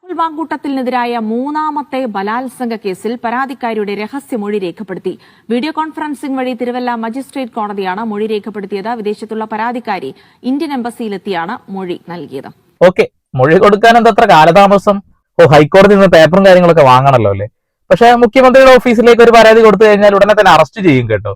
രാഹുൽ മാങ്കൂട്ടത്തിനെതിരായ മൂന്നാമത്തെ ബലാത്സംഗ കേസിൽ പരാതിക്കാരിയുടെ രഹസ്യമൊഴി രേഖപ്പെടുത്തി. വീഡിയോ കോൺഫറൻസിംഗ് വഴി തിരുവല്ല മജിസ്ട്രേറ്റ് കോടതിയാണ് മൊഴി രേഖപ്പെടുത്തിയത്. വിദേശത്തുള്ള പരാതിക്കാരി ഇന്ത്യൻ എംബസിയിലെത്തിയാണ് മൊഴി നൽകിയത്. മൊഴി കൊടുക്കാൻ എന്തത്ര കാലതാമസം? ഹൈക്കോടതി നിന്ന് പേപ്പറും കാര്യങ്ങളൊക്കെ വാങ്ങണല്ലോ അല്ലേ? പക്ഷെ മുഖ്യമന്ത്രിയുടെ ഓഫീസിലേക്ക് ഒരു പരാതി കൊടുത്തു കഴിഞ്ഞാൽ ഉടനെ തന്നെ അറസ്റ്റ് ചെയ്യും കേട്ടോ.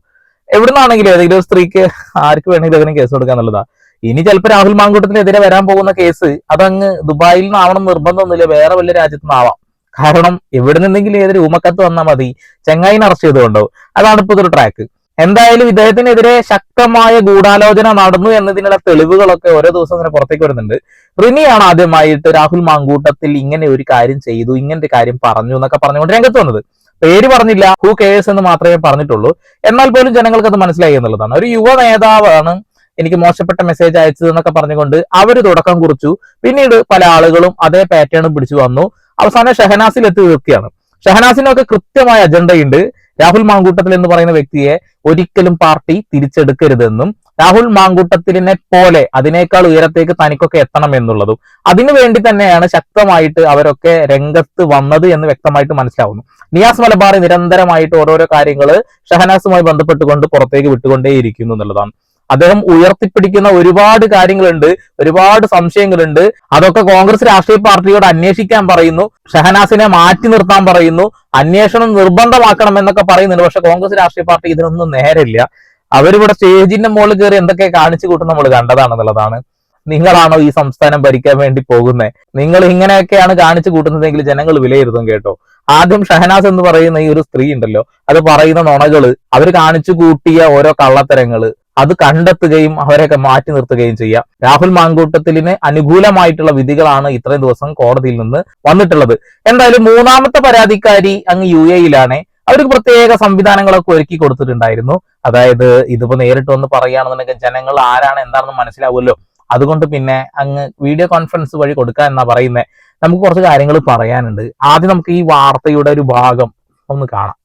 എവിടുന്നാണെങ്കിലും ഏതെങ്കിലും ഒരു സ്ത്രീക്ക് ആർക്ക് വേണമെങ്കിലും അതിന് കേസ് കൊടുക്കുക എന്നുള്ളതാ. ഇനി ചിലപ്പോൾ രാഹുൽ മാങ്കൂട്ടത്തിനെതിരെ വരാൻ പോകുന്ന കേസ് അതങ്ങ് ദുബായിൽ നിന്നാവണം നിർബന്ധമൊന്നുമില്ല, വേറെ വലിയ രാജ്യത്തു നിന്നാവാം. കാരണം എവിടെ നിന്നെങ്കിലും ഏതൊരു ഊമക്കത്ത് വന്നാൽ മതി, ചെങ്ങായിനെ അറസ്റ്റ് ചെയ്തുകൊണ്ടാവും. അതാണ് ഇപ്പോൾ ഒരു ട്രാക്ക്. എന്തായാലും ഇദ്ദേഹത്തിനെതിരെ ശക്തമായ ഗൂഢാലോചന നടന്നു എന്നതിനുള്ള തെളിവുകളൊക്കെ ഓരോ ദിവസം ഇങ്ങനെ പുറത്തേക്ക് വരുന്നുണ്ട്. റിനിയാണ് ആദ്യമായിട്ട് രാഹുൽ മാങ്കൂട്ടത്തിൽ ഇങ്ങനെ ഒരു കാര്യം ചെയ്തു, ഇങ്ങനത്തെ കാര്യം പറഞ്ഞു എന്നൊക്കെ പറഞ്ഞുകൊണ്ട് രംഗത്ത് വന്നത്. പേര് പറഞ്ഞില്ല, ഹൂ കേഴ്സ് എന്ന് മാത്രമേ പറഞ്ഞിട്ടുള്ളൂ. എന്നാൽ പോലും ജനങ്ങൾക്ക് അത് മനസ്സിലായി എന്നുള്ളതാണ്. ഒരു യുവ നേതാവാണ് എനിക്ക് മോശപ്പെട്ട മെസ്സേജ് അയച്ചത് എന്നൊക്കെ പറഞ്ഞുകൊണ്ട് അവര് തുടക്കം കുറിച്ചു. പിന്നീട് പല ആളുകളും അതേ പാറ്റേൺ പിടിച്ചു വന്നു. അവസാനം ഷഹനാസിൽ എത്തി തീർക്കുകയാണ്. ഷഹനാസിനൊക്കെ കൃത്യമായ അജണ്ടയുണ്ട്. രാഹുൽ മാങ്കൂട്ടത്തിൽ എന്ന് പറയുന്ന വ്യക്തിയെ ഒരിക്കലും പാർട്ടി തിരിച്ചെടുക്കരുതെന്നും രാഹുൽ മാങ്കൂട്ടത്തിലിനെ പോലെ അതിനേക്കാൾ ഉയരത്തേക്ക് തനിക്കൊക്കെ എത്തണം എന്നുള്ളതും അതിനു വേണ്ടി തന്നെയാണ് ശക്തമായിട്ട് അവരൊക്കെ രംഗത്ത് വന്നത് എന്ന് വ്യക്തമായിട്ട് മനസ്സിലാവുന്നു. നിയാസ് മലബാർ നിരന്തരമായിട്ട് ഓരോരോ കാര്യങ്ങൾ ഷഹനാസുമായി ബന്ധപ്പെട്ടുകൊണ്ട് പുറത്തേക്ക് വിട്ടുകൊണ്ടേയിരിക്കുന്നു എന്നുള്ളതാണ്. അദ്ദേഹം ഉയർത്തിപ്പിടിക്കുന്ന ഒരുപാട് കാര്യങ്ങളുണ്ട്, ഒരുപാട് സംശയങ്ങളുണ്ട്. അതൊക്കെ കോൺഗ്രസ് രാഷ്ട്രീയ പാർട്ടിയോട് അന്വേഷിക്കാൻ പറയുന്നു, ഷഹനാസിനെ മാറ്റി നിർത്താൻ പറയുന്നു, അന്വേഷണം നിർബന്ധമാക്കണം എന്നൊക്കെ പറയുന്നുണ്ട്. പക്ഷെ കോൺഗ്രസ് രാഷ്ട്രീയ പാർട്ടി ഇതിനൊന്നും നേരില്ല. അവരിവിടെ സ്റ്റേജിന്റെ മുകളിൽ കയറി എന്തൊക്കെ കാണിച്ചു കൂട്ടും നമ്മൾ കണ്ടതാണെന്നുള്ളതാണ്. നിങ്ങളാണോ ഈ സംസ്ഥാനം ഭരിക്കാൻ വേണ്ടി പോകുന്നത്? നിങ്ങൾ ഇങ്ങനെയൊക്കെയാണ് കാണിച്ചു കൂട്ടുന്നതെങ്കിൽ ജനങ്ങൾ വിലയിരുത്തും കേട്ടോ. ആദ്യം ഷഹനാസ് എന്ന് പറയുന്ന ഈ ഒരു സ്ത്രീ ഉണ്ടല്ലോ, അത് പറയുന്ന നുണകള്, അവർ കാണിച്ചു കൂട്ടിയ ഓരോ കള്ളത്തരങ്ങള് അത് കണ്ടെത്തുകയും അവരെയൊക്കെ മാറ്റി നിർത്തുകയും ചെയ്യാം. രാഹുൽ മാങ്കൂട്ടത്തിലിന് അനുകൂലമായിട്ടുള്ള വിധികളാണ് ഇത്രയും ദിവസം കോടതിയിൽ നിന്ന് വന്നിട്ടുള്ളത്. എന്തായാലും മൂന്നാമത്തെ പരാതിക്കാരി അങ്ങ് UAE-യിലാണ്. അവർക്ക് പ്രത്യേക സംവിധാനങ്ങളൊക്കെ ഒരുക്കി കൊടുത്തിട്ടുണ്ടായിരുന്നു. അതായത് ഇതിപ്പോ നേരിട്ട് വന്ന് പറയുകയാണെന്നുണ്ടെങ്കിൽ ജനങ്ങൾ ആരാണ് എന്താണെന്ന് മനസ്സിലാവുമല്ലോ. അതുകൊണ്ട് പിന്നെ അങ്ങ് വീഡിയോ കോൺഫറൻസ് വഴി കൊടുക്കുക എന്നാ പറയുന്നത്. നമുക്ക് കുറച്ച് കാര്യങ്ങൾ പറയാനുണ്ട്. ആദ്യം നമുക്ക് ഈ വാർത്തയുടെ ഒരു ഭാഗം ഒന്ന് കാണാം.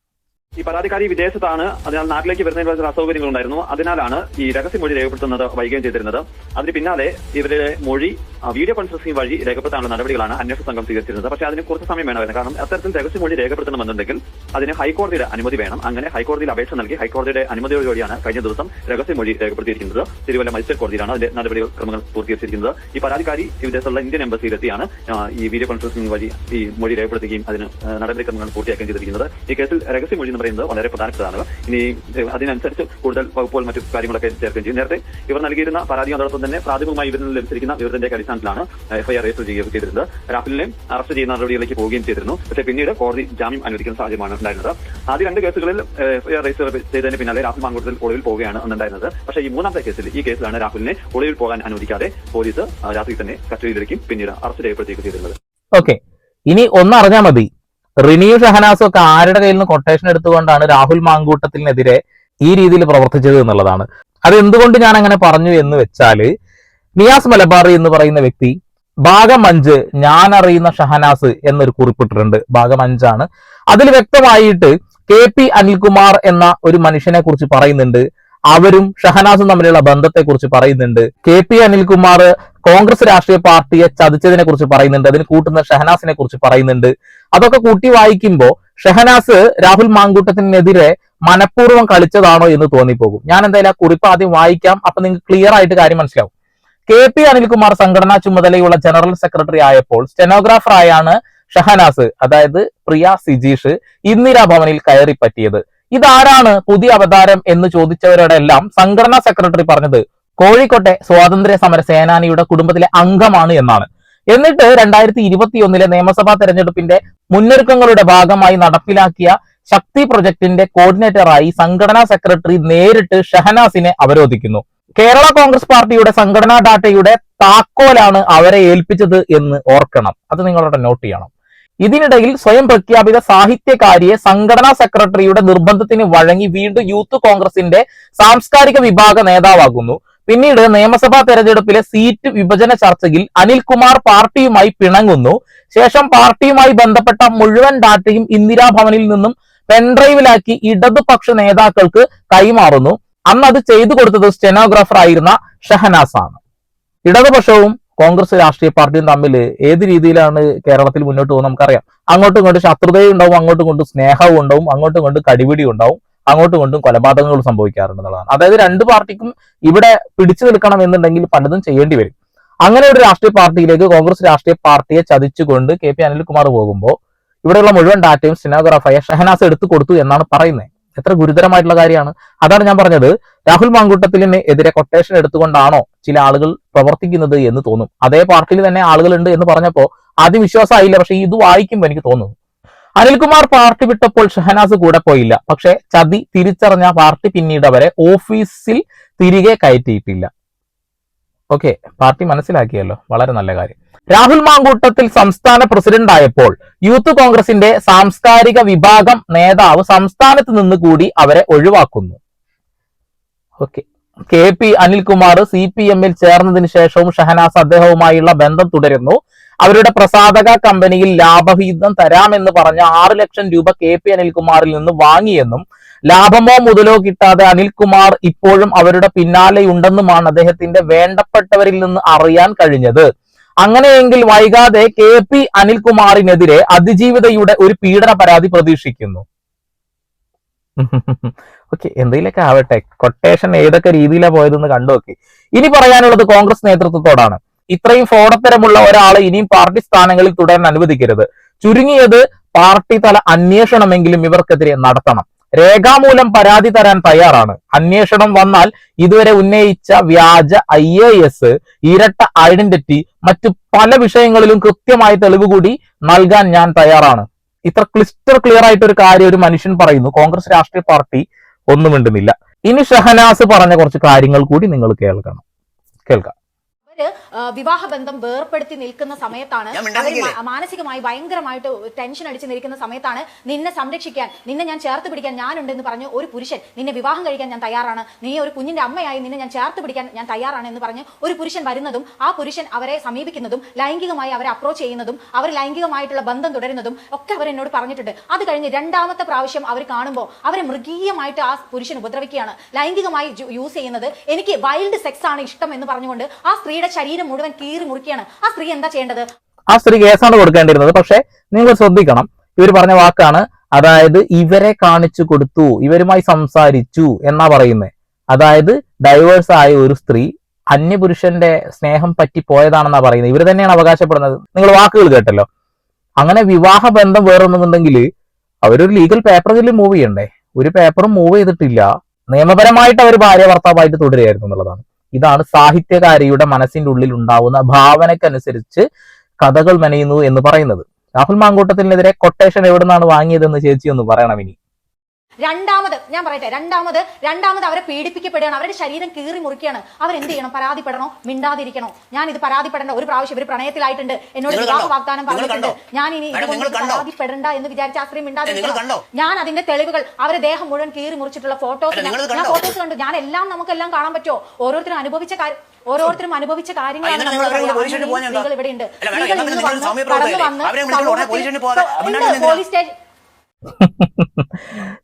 ഈ പരാതിക്കാരി വിദേശത്താണ്, അതിനാൽ നാട്ടിലേക്ക് വരുന്നതിന് ചില അസൗകര്യങ്ങൾ ഉണ്ടായിരുന്നു. അതിനാലാണ് ഈ രഹസ്യമൊഴി രേഖപ്പെടുത്തുന്നത് വൈകുകയും ചെയ്തിരുന്നത്. അതിന് പിന്നാലെ ഇവരുടെ മൊഴി വീഡിയോ കോൺഫറൻസിംഗ് വഴി രേഖപ്പെടുത്താനുള്ള നടപടികളാണ് അന്വേഷണ സംഘം സ്വീകരിച്ചിരുന്നത്. പക്ഷേ അതിന് കുറച്ച് സമയം വേണമായിരുന്നു. കാരണം അത്തരത്തിൽ രഹസ്യമൊഴി രേഖപ്പെടുത്തണമെന്നുണ്ടെങ്കിൽ അതിന് ഹൈക്കോടതിയുടെ അനുമതി വേണം. അങ്ങനെ ഹൈക്കോടതിയിൽ അപേക്ഷ നൽകി ഹൈക്കോടതിയുടെ അനുമതിയോടുകൂടിയാണ് കഴിഞ്ഞ ദിവസം രഹസ്യമൊഴി രേഖപ്പെടുത്തിയിരിക്കുന്നത്. തിരുവല്ല മജിസ്ട്രേറ്റ് കോടതിയിലാണ് അതിന്റെ നടപടികൾ ക്രമങ്ങൾ പൂർത്തീകരിച്ചിരിക്കുന്നത്. ഈ പരാതിക്കാരി വിദേശത്തുള്ള ഇന്ത്യൻ എംബസിയിലെത്തിയാണ് ഈ വീഡിയോ കോൺഫറൻസിംഗ് വഴി ഈ മൊഴി രേഖപ്പെടുത്തുകയും അതിന് നടപടിക്രമങ്ങൾ പൂർത്തിയാക്കുകയും ചെയ്തിരിക്കുന്നത്. ഈ കേസിൽ രഹസ്യമൊഴി എന്ന് പറയുന്നത് വളരെ പ്രധാനപ്പെട്ടതാണ്. ഇനി അതിനനുസരിച്ച് കൂടുതൽ വകുപ്പുകൾ മറ്റു കാര്യങ്ങളൊക്കെ ചേർക്കുകയും ചെയ്യും. നേരത്തെ ഇവർ നൽകിയിരുന്ന പരാതി അതോടൊപ്പം തന്നെ പ്രാഥമികമായി ഇവരിൽ നിന്ന് ലഭിച്ചിരിക്കുന്ന വിവരത്തിന്റെ അടിസ്ഥാനത്തിലാണ് FIR രജിസ്റ്റർ ചെയ്യുകയും ചെയ്തിരുന്നത്. രാഹുലിനെ അറസ്റ്റ് ചെയ്യുന്ന നടപടികളിലേക്ക് പോവുകയും ചെയ്തിരുന്നു. പക്ഷേ പിന്നീട് കോടതി ജാമ്യം അനുവദിക്കുന്ന സാഹചര്യമാണ് ഉണ്ടായിരുന്നത്. ആദ്യ രണ്ട് കേസുകളിൽ FIR രജിസ്റ്റർ ചെയ്തതിന് പിന്നാലെ രാഹുൽ മാങ്കൂട്ടത്തിൽ ഒളിവിൽ പോവുകയാണ് ഉണ്ടായിരുന്നത്. പക്ഷേ ഈ മൂന്നാമത്തെ കേസിൽ ഈ കേസിലാണ് രാഹുലിനെ ഒളിവിൽ പോകാൻ അനുവദിക്കാതെ പോലീസ് രാത്രി തന്നെ കസ്റ്റഡിയിലെടുക്കും പിന്നീട് അറസ്റ്റ് ചെയ്യപ്പെടുകയും ചെയ്തിരുന്നത്. ഓക്കെ, ഇനി ഒന്നറിഞ്ഞാൽ മതി, റിനിയും ഷഹനാസും ഒക്കെ ആരുടെ കയ്യിൽ നിന്ന് കൊട്ടേഷൻ എടുത്തുകൊണ്ടാണ് രാഹുൽ മാങ്കൂട്ടത്തിനെതിരെ ഈ രീതിയിൽ പ്രവർത്തിച്ചത് എന്നുള്ളതാണ്. അത് എന്തുകൊണ്ട് ഞാൻ അങ്ങനെ പറഞ്ഞു എന്ന് വെച്ചാല്, നിയാസ് മലബാറി എന്ന് പറയുന്ന വ്യക്തി ഭാഗം 5 ഞാൻ അറിയുന്ന ഷഹനാസ് എന്നൊരു കുറിപ്പിട്ടിട്ടുണ്ട്. ഭാഗം 5 അതിൽ വ്യക്തമായിട്ട് KP അനിൽകുമാർ എന്ന ഒരു മനുഷ്യനെ കുറിച്ച് പറയുന്നുണ്ട്. അവരും ഷഹനാസും തമ്മിലുള്ള ബന്ധത്തെ കുറിച്ച് പറയുന്നുണ്ട്. KP അനിൽകുമാർ കോൺഗ്രസ് രാഷ്ട്രീയ പാർട്ടിയെ ചതിച്ചതിനെ കുറിച്ച് പറയുന്നുണ്ട്. അതിന് കൂട്ടുന്ന ഷഹനാസിനെ കുറിച്ച് പറയുന്നുണ്ട്. അതൊക്കെ കൂട്ടി വായിക്കുമ്പോൾ ഷഹനാസ് രാഹുൽ മാങ്കൂട്ടത്തിനെതിരെ മനഃപൂർവ്വം കളിച്ചതാണോ എന്ന് തോന്നിപ്പോകും. ഞാൻ എന്തായാലും ആ കുറിപ്പ് ആദ്യം വായിക്കാം, അപ്പൊ നിങ്ങൾക്ക് ക്ലിയർ ആയിട്ട് കാര്യം മനസ്സിലാവും. KP അനിൽകുമാർ സംഘടനാ ചുമതലയുള്ള ജനറൽ സെക്രട്ടറി ആയപ്പോൾ സ്റ്റെനോഗ്രാഫറായാണ് ഷഹനാസ്, അതായത് പ്രിയ സിജീഷ്, ഇന്ദിരാ ഭവനിൽ കയറി പറ്റിയത്. ഇതാരാണ് പുതിയ അവതാരം എന്ന് ചോദിച്ചവരോടെല്ലാം സംഘടനാ സെക്രട്ടറി പറഞ്ഞത് കോഴിക്കോട്ടെ സ്വാതന്ത്ര്യ സമര സേനാനിയുടെ കുടുംബത്തിലെ അംഗമാണ് എന്നാണ്. എന്നിട്ട് 2021 നിയമസഭാ തെരഞ്ഞെടുപ്പിന്റെ മുന്നൊരുക്കങ്ങളുടെ ഭാഗമായി നടപ്പിലാക്കിയ ശക്തി പ്രൊജക്ടിന്റെ കോർഡിനേറ്ററായി സംഘടനാ സെക്രട്ടറി നേരിട്ട് ഷഹനാസിനെ അവരോധിക്കുന്നു. കേരള കോൺഗ്രസ് പാർട്ടിയുടെ സംഘടനാ ഡാറ്റയുടെ താക്കോലാണ് അവരെ ഏൽപ്പിച്ചത് എന്ന് ഓർക്കണം. അത് നിങ്ങളോട് നോട്ട് ചെയ്യണം. ഇതിനിടയിൽ സ്വയം പ്രഖ്യാപിത സാഹിത്യകാരിയെ സംഘടനാ സെക്രട്ടറിയുടെ നിർബന്ധത്തിന് വഴങ്ങി വീണ്ടും യൂത്ത് കോൺഗ്രസിന്റെ സാംസ്കാരിക വിഭാഗ നേതാവാകുന്നു. പിന്നീട് നിയമസഭാ തെരഞ്ഞെടുപ്പിലെ സീറ്റ് വിഭജന ചർച്ചയിൽ അനിൽകുമാർ പാർട്ടിയുമായി പിണങ്ങുന്നു. ശേഷം പാർട്ടിയുമായി ബന്ധപ്പെട്ട മുഴുവൻ ഡാറ്റയും ഇന്ദിരാഭവനിൽ നിന്നും പെൻഡ്രൈവിലാക്കി ഇടതുപക്ഷ നേതാക്കൾക്ക് കൈമാറുന്നു. അന്ന് അത് ചെയ്തു കൊടുത്തത് സ്റ്റെനോഗ്രാഫർ ആയിരുന്ന ഷഹനാസ് ആണ്. ഇടതുപക്ഷവും കോൺഗ്രസ് രാഷ്ട്രീയ പാർട്ടിയും തമ്മിൽ ഏത് രീതിയിലാണ് കേരളത്തിൽ മുന്നോട്ട് പോകുന്നത് നമുക്കറിയാം. അങ്ങോട്ടും ഇങ്ങോട്ടും ശത്രുതയും ഉണ്ടാവും, അങ്ങോട്ടും ഇങ്ങോട്ടും സ്നേഹവും ഉണ്ടാവും, അങ്ങോട്ടും ഇങ്ങോട്ടും കടിപിടി ഉണ്ടാവും, അങ്ങോട്ടും ഇങ്ങോട്ടും കൊലപാതകങ്ങൾ സംഭവിക്കാറുണ്ട് എന്നുള്ളതാണ്. അതായത് രണ്ട് പാർട്ടിക്കും ഇവിടെ പിടിച്ചു നിൽക്കണം എന്നുണ്ടെങ്കിൽ പലതും ചെയ്യേണ്ടി വരും. അങ്ങനെ ഒരു രാഷ്ട്രീയ പാർട്ടിയിലേക്ക് കോൺഗ്രസ് രാഷ്ട്രീയ പാർട്ടിയെ ചതിച്ചുകൊണ്ട് KP അനിൽകുമാർ പോകുമ്പോൾ ഇവിടെയുള്ള മുഴുവൻ ഡാറ്റയും സ്റ്റെനോഗ്രാഫായ ഷഹനാസ് എടുത്തു കൊടുത്തു എന്നാണ് പറയുന്നത്. എത്ര ഗുരുതരമായിട്ടുള്ള കാര്യമാണ്. അതാണ് ഞാൻ പറഞ്ഞത്, രാഹുൽ മാങ്കൂട്ടത്തിന് എതിരെ കൊട്ടേഷൻ എടുത്തുകൊണ്ടാണോ ചില ആളുകൾ പ്രവർത്തിക്കുന്നത് എന്ന് തോന്നും. അതേ പാർട്ടിയിൽ തന്നെ ആളുകളുണ്ട് എന്ന് പറഞ്ഞപ്പോൾ ആദ്യം വിശ്വാസമായില്ല, പക്ഷെ ഇത് വായിക്കുമ്പോൾ എനിക്ക് തോന്നുന്നു അനിൽകുമാർ പാർട്ടി വിട്ടപ്പോൾ ഷഹനാസ് കൂടെ പോയില്ല. പക്ഷെ ചതി തിരിച്ചറിഞ്ഞ പാർട്ടി പിന്നീട് അവരെ ഓഫീസിൽ തിരികെ കയറ്റിയിട്ടില്ല. ഓക്കെ, പാർട്ടി മനസ്സിലാക്കിയല്ലോ, വളരെ നല്ല കാര്യം. രാഹുൽ മാങ്കൂട്ടത്തിൽ സംസ്ഥാന പ്രസിഡന്റ് ആയപ്പോൾ യൂത്ത് കോൺഗ്രസിന്റെ സാംസ്കാരിക വിഭാഗം നേതാവ് സംസ്ഥാനത്ത് നിന്ന് കൂടി അവരെ ഒഴിവാക്കുന്നു. ഓക്കെ, KP അനിൽകുമാർ CPM-ൽ ചേർന്നതിന് ശേഷവും ഷഹനാസ് അദ്ദേഹവുമായുള്ള ബന്ധം തുടരുന്നു. അവരുടെ പ്രസാധക കമ്പനിയിൽ ലാഭവിഹിതം തരാമെന്ന് പറഞ്ഞ 6 ലക്ഷം രൂപ KP അനിൽകുമാറിൽ നിന്ന് വാങ്ങിയെന്നും ലാഭമോ മുതലോ കിട്ടാതെ അനിൽകുമാർ ഇപ്പോഴും അവരുടെ പിന്നാലെയുണ്ടെന്നുമാണ് അദ്ദേഹത്തിന്റെ വേണ്ടപ്പെട്ടവരിൽ നിന്ന് അറിയാൻ കഴിഞ്ഞത്. അങ്ങനെയെങ്കിൽ വൈകാതെ KP അനിൽകുമാറിനെതിരെ അതിജീവിതയുടെ ഒരു പീഡന പരാതി പ്രതീക്ഷിക്കുന്നു. ഓക്കെ, എന്തെങ്കിലുമൊക്കെ ആവട്ടെ, കൊട്ടേഷൻ ഏതൊക്കെ രീതിയിലാണ് പോയതെന്ന് കണ്ടുനോക്കി. ഇനി പറയാനുള്ളത് കോൺഗ്രസ് നേതൃത്വത്തോടാണ്. ഇത്രയും ഫോടത്തരമുള്ള ഒരാളെ ഇനിയും പാർട്ടി സ്ഥാനങ്ങളിൽ തുടരാൻ അനുവദിക്കരുത്. ചുരുങ്ങിയത് പാർട്ടി തല അന്വേഷണമെങ്കിലും ഇവർക്കെതിരെ നടത്തണം. രേഖാമൂലം പരാതി തരാൻ തയ്യാറാണ്. അന്വേഷണം വന്നാൽ ഇതുവരെ ഉന്നയിച്ച വ്യാജ IAS, ഇരട്ട ഐഡന്റിറ്റി, മറ്റു പല വിഷയങ്ങളിലും കൃത്യമായ തെളിവ് കൂടി നൽകാൻ ഞാൻ തയ്യാറാണ്. ഇത്ര ക്ലിയർ ആയിട്ട് ഒരു കാര്യം ഒരു മനുഷ്യൻ പറയുന്നു, കോൺഗ്രസ് രാഷ്ട്രീയ പാർട്ടി ഒന്നും മിണ്ടുന്നില്ല. ഇനി ഷഹനാസ് പറഞ്ഞ കുറച്ച് കാര്യങ്ങൾ കൂടി നിങ്ങൾ കേൾക്കാം. വിവാഹബന്ധം വേർപ്പെടുത്തി നിൽക്കുന്ന സമയത്താണ്, മാനസികമായി ഭയങ്കരമായിട്ട് ടെൻഷൻ അടിച്ച് നിൽക്കുന്ന സമയത്താണ് നിന്നെ സംരക്ഷിക്കാൻ, നിന്നെ ഞാൻ ചേർത്ത് പിടിക്കാൻ ഞാനുണ്ടെന്ന് പറഞ്ഞ് ഒരു പുരുഷൻ, നിന്നെ വിവാഹം കഴിക്കാൻ ഞാൻ തയ്യാറാണ്, നീ ഒരു കുഞ്ഞിന്റെ അമ്മയായി നിന്നെ ഞാൻ ചേർത്ത് പിടിക്കാൻ ഞാൻ തയ്യാറാണ് എന്ന് പറഞ്ഞ് ഒരു പുരുഷൻ വരുന്നതും ആ പുരുഷൻ അവരെ സമീപിക്കുന്നതും ലൈംഗികമായി അവരെ അപ്രോച്ച് ചെയ്യുന്നതും അവർ ലൈംഗികമായിട്ടുള്ള ബന്ധം തുടരുന്നതും ഒക്കെ അവർ എന്നോട് പറഞ്ഞിട്ടുണ്ട്. അത് കഴിഞ്ഞ് രണ്ടാമത്തെ പ്രാവശ്യം അവർ കാണുമ്പോൾ അവരെ മൃഗീയമായിട്ട് ആ പുരുഷൻ ഉപദ്രവിക്കുകയാണ്, ലൈംഗികമായി യൂസ് ചെയ്യുന്നത്. എനിക്ക് വൈൽഡ് സെക്സ് ആണ് ഇഷ്ടം എന്ന് പറഞ്ഞുകൊണ്ട് ആ സ്ത്രീയുടെ ശരീരം മുഴുവൻ കീറി മുറിക്കുകയാണ്. ആ സ്ത്രീ എന്താ ചെയ്യേണ്ടത്? ആ സ്ത്രീ കേസാണ് കൊടുക്കേണ്ടിരുന്നത്. പക്ഷെ നിങ്ങൾ ശ്രദ്ധിക്കണം, ഇവർ പറഞ്ഞ വാക്കാണ്, അതായത് ഇവരെ കാണിച്ചു കൊടുത്തു, ഇവരുമായി സംസാരിച്ചു എന്നാ പറയുന്നത്. അതായത് ഡൈവേഴ്സ് ആയ ഒരു സ്ത്രീ അന്യപുരുഷന്റെ സ്നേഹം പറ്റി പോയതാണെന്നാ പറയുന്നത്. ഇവർ തന്നെയാണ് അവകാശപ്പെടുന്നത്. നിങ്ങൾ വാക്കുകൾ കേട്ടല്ലോ. അങ്ങനെ വിവാഹ ബന്ധം വേറൊന്നുണ്ടെങ്കിൽ അവരൊരു ലീഗൽ പേപ്പറിൽ മൂവ് ചെയ്യണ്ടേ? ഒരു പേപ്പറും മൂവ് ചെയ്തിട്ടില്ല. നിയമപരമായിട്ട് അവർ ഭാര്യ ഭർത്താവായിട്ട് തുടരുകയായിരുന്നു എന്നുള്ളതാണ്. ഇതാണ് സാഹിത്യകാരിയുടെ മനസ്സിന്റെ ഉള്ളിൽ ഉണ്ടാവുന്ന ഭാവനക്കനുസരിച്ച് കഥകൾ മെനയുന്നു എന്ന് പറയുന്നത്. രാഹുൽ മാങ്കൂട്ടത്തിനെതിരെ കൊട്ടേഷൻ എവിടെ നിന്നാണ് വാങ്ങിയതെന്ന് ചേച്ചി ഒന്ന് പറയണം. ഇനി രണ്ടാമത് ഞാൻ പറയട്ടെ, രണ്ടാമത് അവരെ പീഡിപ്പിക്കപ്പെടുകയാണ്, അവരുടെ ശരീരം കീറി മുറിക്കുകയാണ്. അവരെന്ത് ചെയ്യണം? പരാതിപ്പെടണോ? മിണ്ടാതിരിക്കണോ? ഞാൻ ഇത് പരാതിപ്പെടേണ്ട, ഒരു പ്രാവശ്യം ഇവർ പ്രണയത്തിലായിട്ടുണ്ട്, എന്നോട് വിവാഹ വാഗ്ദാനം പറഞ്ഞിട്ടുണ്ട്, ഞാൻ ഇനി പരാതിപ്പെടേണ്ട എന്ന് വിചാരിച്ച അത്രയും മിണ്ടാതിരിക്കണം. ഞാൻ അതിന്റെ തെളിവുകൾ, അവരെ ദേഹം മുഴുവൻ കീറി മുറിച്ചിട്ടുള്ള ഫോട്ടോസ് ഞാൻ ഫോട്ടോസ് കണ്ടു. ഞാൻ എല്ലാം നമുക്കെല്ലാം കാണാൻ പറ്റുമോ? ഓരോരുത്തരും അനുഭവിച്ച കാര്യങ്ങളാണ് സ്ത്രീകൾ ഇവിടെയുണ്ട്. പോലീസ് സ്റ്റേഷൻ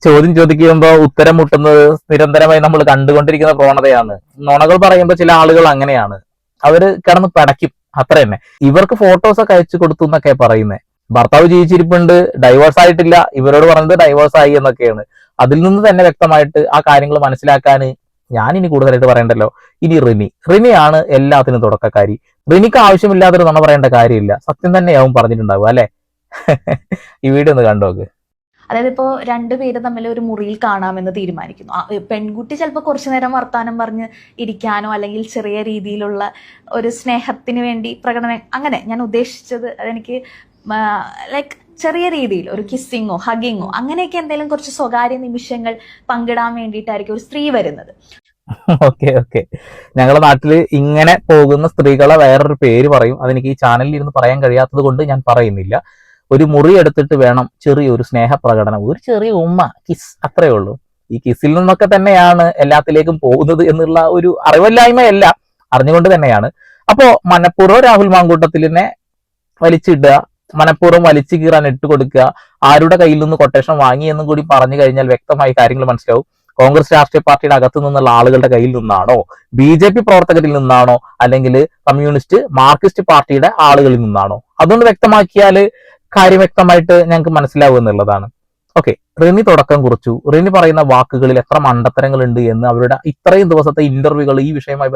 ചോദ്യം ചോദിക്കുമ്പോൾ ഉത്തരം മുട്ടുന്നത് നിരന്തരമായി നമ്മൾ കണ്ടുകൊണ്ടിരിക്കുന്ന പ്രവണതയാണ്. നുണകൾ പറയുമ്പോൾ ചില ആളുകൾ അങ്ങനെയാണ്, അവര് കിടന്ന് പടയ്ക്കും, അത്ര തന്നെ. ഇവർക്ക് ഫോട്ടോസ് ഒക്കെ അയച്ചു കൊടുത്തു എന്നൊക്കെ പറയുന്നത്. ഭർത്താവ് ജീവിച്ചിരിപ്പുണ്ട്, ഡൈവേഴ്സ് ആയിട്ടില്ല, ഇവരോട് പറഞ്ഞത് ഡൈവേഴ്സ് ആയി എന്നൊക്കെയാണ്. അതിൽ നിന്ന് തന്നെ വ്യക്തമായിട്ട് ആ കാര്യങ്ങൾ മനസ്സിലാക്കാൻ ഞാനിനി കൂടുതലായിട്ട് പറയണ്ടല്ലോ. ഇനി റിനിയാണ് എല്ലാത്തിനും തുടക്കക്കാരി. റിനിക്ക് ആവശ്യമില്ലാത്തൊരു നുണ പറയേണ്ട കാര്യമില്ല, സത്യം തന്നെയാവും പറഞ്ഞിട്ടുണ്ടാവുക അല്ലെ? ഈ വീഡിയോ ഒന്ന് കണ്ടോക്ക്. അതായത് ഇപ്പോൾ രണ്ടുപേര് തമ്മിൽ ഒരു മുറിയിൽ കാണാമെന്ന് തീരുമാനിക്കുന്നു. പെൺകുട്ടി ചിലപ്പോൾ കുറച്ചു നേരം വർത്താനം പറഞ്ഞ് ഇരിക്കാനോ അല്ലെങ്കിൽ ചെറിയ രീതിയിലുള്ള ഒരു സ്നേഹത്തിന് വേണ്ടി അങ്ങനെ ഞാൻ ഉദ്ദേശിച്ചത് അതെനിക്ക് ലൈക്ക് ചെറിയ രീതിയിൽ ഒരു കിസ്സിങ്ങോ ഹഗിങ്ങോ അങ്ങനെയൊക്കെ എന്തെങ്കിലും കുറച്ച് സ്വകാര്യ നിമിഷങ്ങൾ പങ്കിടാൻ വേണ്ടിയിട്ടായിരിക്കും ഒരു സ്ത്രീ വരുന്നത്. ഓക്കെ ഞങ്ങളുടെ നാട്ടില് ഇങ്ങനെ പോകുന്ന സ്ത്രീകളെ വേറൊരു പേര് പറയും. അതെനിക്ക് ഈ ചാനലിൽ ഇരുന്ന് പറയാൻ കഴിയാത്തത് കൊണ്ട് ഞാൻ പറയുന്നില്ല. ഒരു മുറി എടുത്തിട്ട് വേണം ചെറിയൊരു സ്നേഹപ്രകടനം, ഒരു ചെറിയ ഉമ്മ, കിസ്, അത്രേ ഉള്ളൂ. ഈ കിസിൽ നിന്നൊക്കെ തന്നെയാണ് എല്ലാത്തിലേക്കും പോകുന്നത് എന്നുള്ള ഒരു അറിവില്ലായ്മയല്ല, അറിഞ്ഞുകൊണ്ട് തന്നെയാണ്. അപ്പോ മനഃപൂർവ്വം രാഹുൽ മാങ്കൂട്ടത്തിലിനെ വലിച്ചിടുക, മനഃപൂർവ്വം വലിച്ചു കീറാൻ ഇട്ട് കൊടുക്കുക, ആരുടെ കയ്യിൽ നിന്ന് കൊട്ടേഷൻ വാങ്ങി എന്നും കൂടി പറഞ്ഞു കഴിഞ്ഞാൽ വ്യക്തമായി കാര്യങ്ങൾ മനസ്സിലാവും. കോൺഗ്രസ് രാഷ്ട്രീയ പാർട്ടിയുടെ അകത്തു നിന്നുള്ള ആളുകളുടെ കയ്യിൽ നിന്നാണോ, BJP പ്രവർത്തകരിൽ നിന്നാണോ, അല്ലെങ്കിൽ കമ്മ്യൂണിസ്റ്റ് മാർക്സിസ്റ്റ് പാർട്ടിയുടെ ആളുകളിൽ നിന്നാണോ? അതൊന്ന് വ്യക്തമാക്കിയാൽ കാര്യം വ്യക്തമായിട്ട് ഞങ്ങൾക്ക് മനസ്സിലാവും എന്നുള്ളതാണ്. ഓക്കെ, റിനി തുടക്കം കുറിച്ചു. റിനി പറയുന്ന വാക്കുകളിൽ എത്ര മണ്ടത്തരങ്ങൾ ഉണ്ട് എന്ന് അവരുടെ ഇത്രയും ദിവസത്തെ ഇന്റർവ്യൂകൾ ഈ വിഷയവുമായി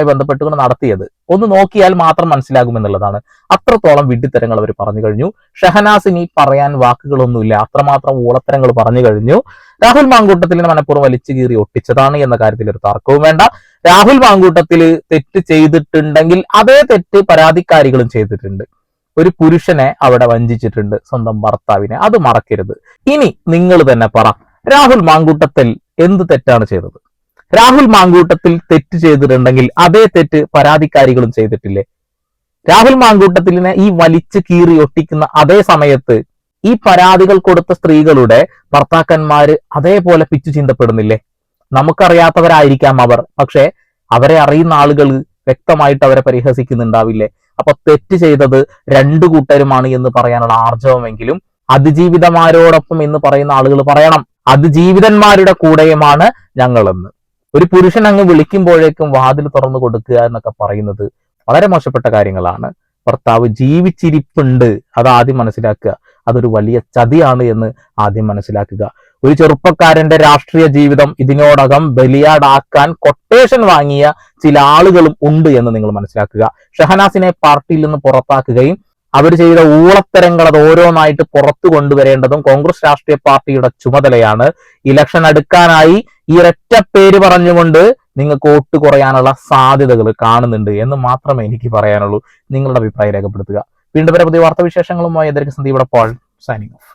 ബന്ധപ്പെട്ടുകൊണ്ട് നടത്തിയത് ഒന്ന് നോക്കിയാൽ മാത്രം മനസ്സിലാകുമെന്നുള്ളതാണ്. അത്രത്തോളം വിഡ്ഢിത്തരങ്ങൾ അവർ പറഞ്ഞു കഴിഞ്ഞു. ഷഹനാസിനി പറയാൻ വാക്കുകളൊന്നുമില്ല, അത്രമാത്രം ഊളത്തരങ്ങൾ പറഞ്ഞു കഴിഞ്ഞു. രാഹുൽ മാങ്കൂട്ടത്തിലിനെ മനഃപൂർവ്വം വലിച്ചു കീറി ഒട്ടിച്ചതാണ് എന്ന കാര്യത്തിൽ ഒരു തർക്കവും വേണ്ട. രാഹുൽ മാങ്കൂട്ടത്തിൽ തെറ്റ് ചെയ്തിട്ടുണ്ടെങ്കിൽ അതേ തെറ്റ് പരാതിക്കാരികളും ചെയ്തിട്ടുണ്ട്. ഒരു പുരുഷനെ അവിടെ വഞ്ചിച്ചിട്ടുണ്ട്, സ്വന്തം ഭർത്താവിനെ. അത് മറക്കരുത്. ഇനി നിങ്ങൾ തന്നെ പറ, രാഹുൽ മാങ്കൂട്ടത്തിൽ എന്ത് തെറ്റാണ് ചെയ്തത്? രാഹുൽ മാങ്കൂട്ടത്തിൽ തെറ്റ് ചെയ്തിട്ടുണ്ടെങ്കിൽ അതേ തെറ്റ് പരാതിക്കാരികളും ചെയ്തിട്ടില്ലേ? രാഹുൽ മാങ്കൂട്ടത്തിലിനെ ഈ വലിച്ചു കീറി ഒട്ടിക്കുന്ന അതേ സമയത്ത് ഈ പരാതികൾ കൊടുത്ത സ്ത്രീകളുടെ ഭർത്താക്കന്മാര് അതേപോലെ പിച്ചു ചിന്തപ്പെടുന്നില്ലേ? നമുക്കറിയാത്തവരായിരിക്കാം അവർ, പക്ഷെ അവരെ അറിയുന്ന ആളുകൾ വ്യക്തമായിട്ട് അവരെ പരിഹസിക്കുന്നുണ്ടാവില്ലേ? അപ്പൊ തെറ്റ് ചെയ്തത് രണ്ടു കൂട്ടരുമാണ് എന്ന് പറയാനുള്ള ആർജവമെങ്കിലും അതിജീവിതമാരോടൊപ്പം എന്ന് പറയുന്ന ആളുകൾ പറയണം, അതിജീവിതന്മാരുടെ കൂടെയുമാണ് ഞങ്ങളെന്ന്. ഒരു പുരുഷൻ അങ്ങ് വിളിക്കുമ്പോഴേക്കും വാതിൽ തുറന്നു കൊടുക്കുക എന്നൊക്കെ പറയുന്നത് വളരെ മോശപ്പെട്ട കാര്യങ്ങളാണ്. ഭർത്താവ് ജീവിച്ചിരിപ്പുണ്ട്, അത് ആദ്യം മനസ്സിലാക്കുക. അതൊരു വലിയ ചതിയാണ് എന്ന് ആദ്യം മനസ്സിലാക്കുക. ഒരു ചെറുപ്പക്കാരന്റെ രാഷ്ട്രീയ ജീവിതം ഇതിനോടകം ബലിയാടാക്കാൻ കൊട്ടേഷൻ വാങ്ങിയ ചില ആളുകളും ഉണ്ട് എന്ന് നിങ്ങൾ മനസ്സിലാക്കുക. ഷഹനാസിനെ പാർട്ടിയിൽ നിന്ന് പുറത്താക്കുകയും അവർ ചെയ്ത ഊളത്തരങ്ങൾ അത് ഓരോന്നായിട്ട് പുറത്തു കൊണ്ടുവരേണ്ടതും കോൺഗ്രസ് രാഷ്ട്രീയ പാർട്ടിയുടെ ചുമതലയാണ്. ഇലക്ഷൻ അടുക്കാനായി ഈ ഒരൊറ്റ പേര് പറഞ്ഞുകൊണ്ട് നിങ്ങൾക്ക് വോട്ട് കുറയാനുള്ള സാധ്യതകൾ കാണുന്നുണ്ട് എന്ന് മാത്രമേ എനിക്ക് പറയാനുള്ളൂ. നിങ്ങളുടെ അഭിപ്രായം രേഖപ്പെടുത്തുക. വീണ്ടും വരെ പുതിയ വാർത്താവിശേഷങ്ങളുമായി സന്ദീപ് പോൾ സൈനിങ് ഓഫ്.